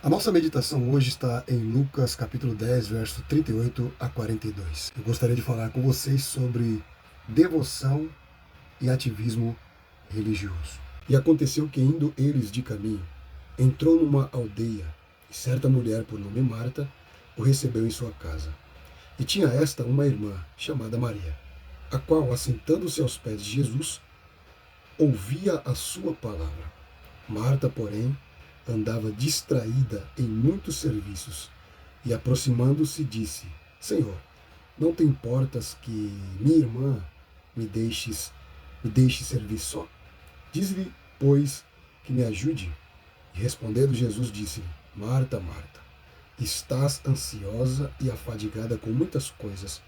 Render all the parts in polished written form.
A nossa meditação hoje está em Lucas capítulo 10, verso 38 a 42. Eu gostaria de falar com vocês sobre devoção e ativismo religioso. E aconteceu que, indo eles de caminho, entrou numa aldeia, e certa mulher, por nome Marta, o recebeu em sua casa. E tinha esta uma irmã, chamada Maria, a qual, assentando-se aos pés de Jesus, ouvia a sua palavra. Marta, porém, andava distraída em muitos serviços, e aproximando-se disse: Senhor, não te importas que minha irmã me deixe servir só? Diz-lhe, pois, que me ajude. E respondendo Jesus disse-lhe: Marta, Marta, estás ansiosa e afadigada com muitas coisas,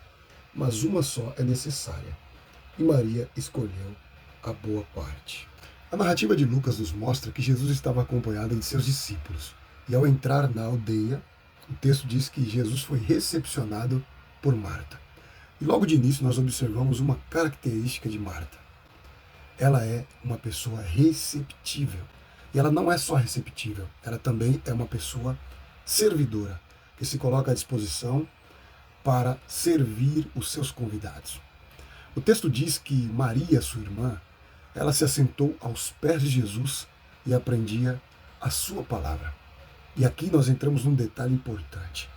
mas uma só é necessária, e Maria escolheu a boa parte. A narrativa de Lucas nos mostra que Jesus estava acompanhado de seus discípulos, e ao entrar na aldeia, o texto diz que Jesus foi recepcionado por Marta. E logo de início nós observamos uma característica de Marta. Ela é uma pessoa receptível. E ela não é só receptível, ela também é uma pessoa servidora, que se coloca à disposição para servir os seus convidados. O texto diz que Maria, sua irmã, ela se assentou aos pés de Jesus e aprendia a sua palavra. E aqui nós entramos num detalhe importante.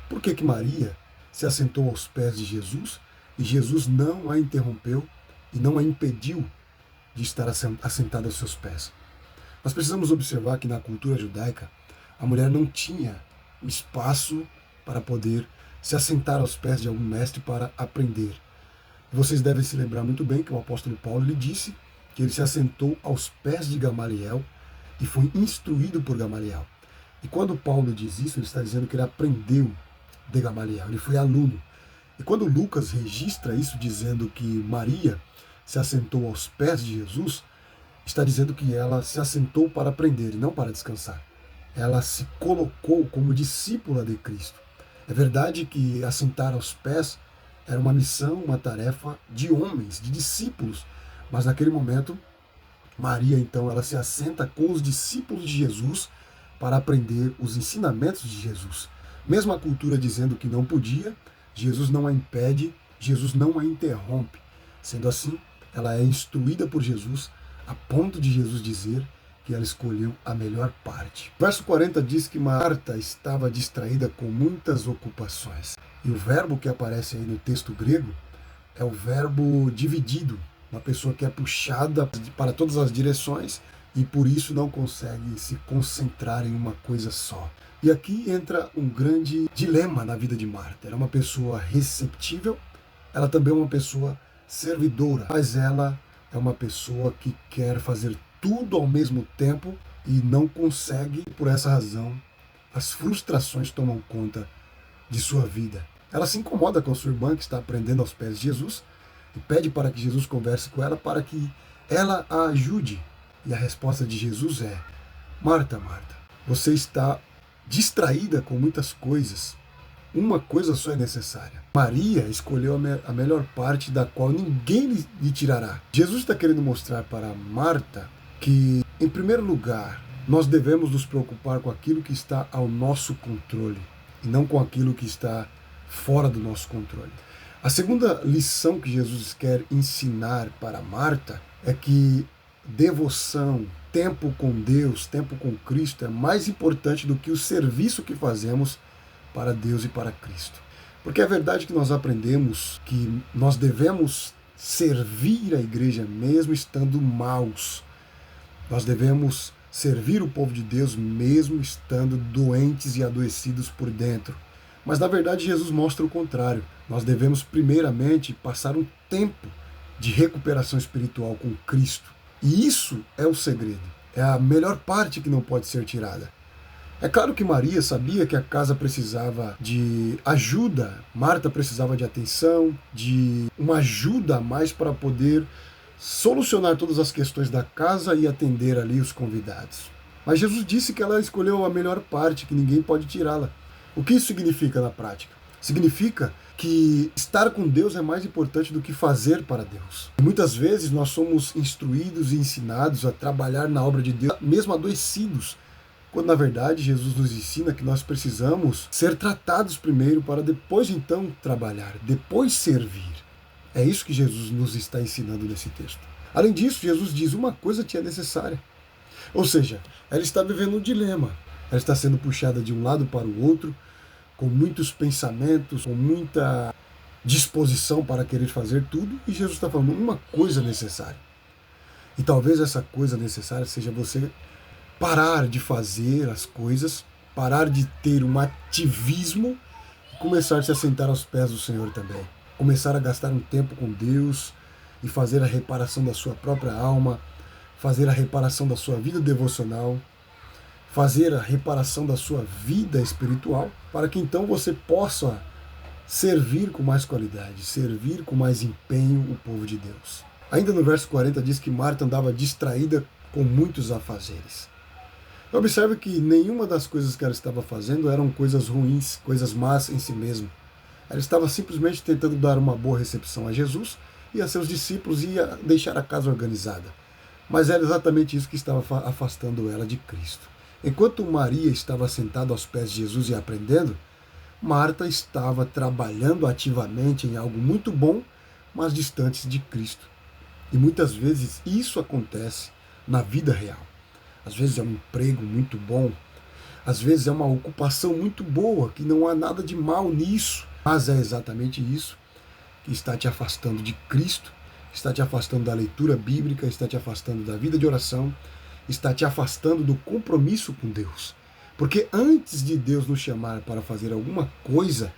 Por que Maria se assentou aos pés de Jesus e Jesus não a interrompeu e não a impediu de estar assentada aos seus pés? Nós precisamos observar que na cultura judaica a mulher não tinha espaço para poder se assentar aos pés de algum mestre para aprender. E vocês devem se lembrar muito bem que o apóstolo Paulo lhe disse que ele se assentou aos pés de Gamaliel e foi instruído por Gamaliel. E quando Paulo diz isso, ele está dizendo que ele aprendeu de Gamaliel, ele foi aluno. E quando Lucas registra isso dizendo que Maria se assentou aos pés de Jesus, está dizendo que ela se assentou para aprender e não para descansar. Ela se colocou como discípula de Cristo. É verdade que assentar aos pés era uma missão, uma tarefa de homens, de discípulos, mas naquele momento, Maria, então, ela se assenta com os discípulos de Jesus para aprender os ensinamentos de Jesus. Mesmo a cultura dizendo que não podia, Jesus não a impede, Jesus não a interrompe. Sendo assim, ela é instruída por Jesus a ponto de Jesus dizer que ela escolheu a melhor parte. Verso 40 diz que Marta estava distraída com muitas ocupações. E o verbo que aparece aí no texto grego é o verbo dividido. Uma pessoa que é puxada para todas as direções e por isso não consegue se concentrar em uma coisa só. E aqui entra um grande dilema na vida de Marta. Ela é uma pessoa receptível, ela também é uma pessoa servidora, mas ela é uma pessoa que quer fazer tudo ao mesmo tempo e não consegue. Por essa razão, as frustrações tomam conta de sua vida. Ela se incomoda com a sua irmã que está aprendendo aos pés de Jesus e pede para que Jesus converse com ela para que ela a ajude. E a resposta de Jesus é: Marta, Marta, você está distraída com muitas coisas. Uma coisa só é necessária. Maria escolheu a melhor parte da qual ninguém lhe tirará. Jesus está querendo mostrar para Marta que, em primeiro lugar, nós devemos nos preocupar com aquilo que está ao nosso controle e não com aquilo que está fora do nosso controle. A segunda lição que Jesus quer ensinar para Marta é que devoção, tempo com Deus, tempo com Cristo é mais importante do que o serviço que fazemos para Deus e para Cristo. Porque é verdade que nós aprendemos que nós devemos servir a igreja mesmo estando maus. Nós devemos servir o povo de Deus mesmo estando doentes e adoecidos por dentro. Mas na verdade Jesus mostra o contrário. Nós devemos primeiramente passar um tempo de recuperação espiritual com Cristo. E isso é o segredo. É a melhor parte que não pode ser tirada. É claro que Maria sabia que a casa precisava de ajuda, Marta precisava de atenção, de uma ajuda a mais para poder solucionar todas as questões da casa e atender ali os convidados. Mas Jesus disse que ela escolheu a melhor parte, que ninguém pode tirá-la. O que isso significa na prática? Significa que estar com Deus é mais importante do que fazer para Deus. E muitas vezes nós somos instruídos e ensinados a trabalhar na obra de Deus, mesmo adoecidos, quando na verdade Jesus nos ensina que nós precisamos ser tratados primeiro para depois então trabalhar, depois servir. É isso que Jesus nos está ensinando nesse texto. Além disso, Jesus diz: uma coisa te é necessária. Ou seja, ela está vivendo um dilema. Ela está sendo puxada de um lado para o outro, com muitos pensamentos, com muita disposição para querer fazer tudo, e Jesus está falando uma coisa necessária. E talvez essa coisa necessária seja você parar de fazer as coisas, parar de ter um ativismo e começar a se assentar aos pés do Senhor também. Começar a gastar um tempo com Deus e fazer a reparação da sua própria alma, fazer a reparação da sua vida devocional, fazer a reparação da sua vida espiritual, para que então você possa servir com mais qualidade, servir com mais empenho o povo de Deus. Ainda no verso 40 diz que Marta andava distraída com muitos afazeres. Observe que nenhuma das coisas que ela estava fazendo eram coisas ruins, coisas más em si mesma. Ela estava simplesmente tentando dar uma boa recepção a Jesus e a seus discípulos e a deixar a casa organizada. Mas era exatamente isso que estava afastando ela de Cristo. Enquanto Maria estava sentada aos pés de Jesus e aprendendo, Marta estava trabalhando ativamente em algo muito bom, mas distante de Cristo. E muitas vezes isso acontece na vida real. Às vezes é um emprego muito bom, às vezes é uma ocupação muito boa, que não há nada de mal nisso, mas é exatamente isso que está te afastando de Cristo, está te afastando da leitura bíblica, está te afastando da vida de oração, está te afastando do compromisso com Deus. Porque antes de Deus nos chamar para fazer alguma coisa,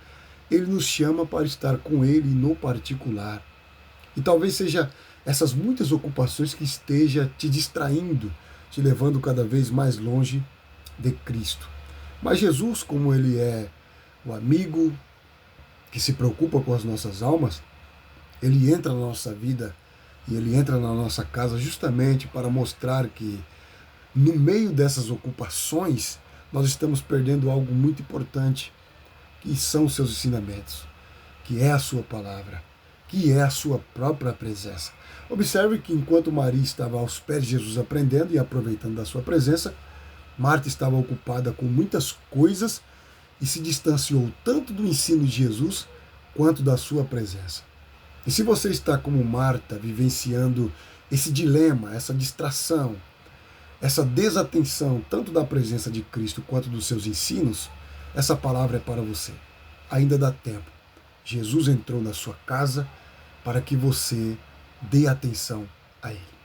Ele nos chama para estar com Ele no particular. E talvez seja essas muitas ocupações que esteja te distraindo, te levando cada vez mais longe de Cristo. Mas Jesus, como Ele é o amigo que se preocupa com as nossas almas, Ele entra na nossa vida e Ele entra na nossa casa justamente para mostrar que no meio dessas ocupações nós estamos perdendo algo muito importante, que são os seus ensinamentos, que é a sua palavra, que é a sua própria presença. Observe que enquanto Maria estava aos pés de Jesus aprendendo e aproveitando da sua presença, Marta estava ocupada com muitas coisas e se distanciou tanto do ensino de Jesus quanto da sua presença. E se você está como Marta, vivenciando esse dilema, essa distração, essa desatenção tanto da presença de Cristo quanto dos seus ensinos, essa palavra é para você. Ainda dá tempo. Jesus entrou na sua casa para que você dê atenção a Ele.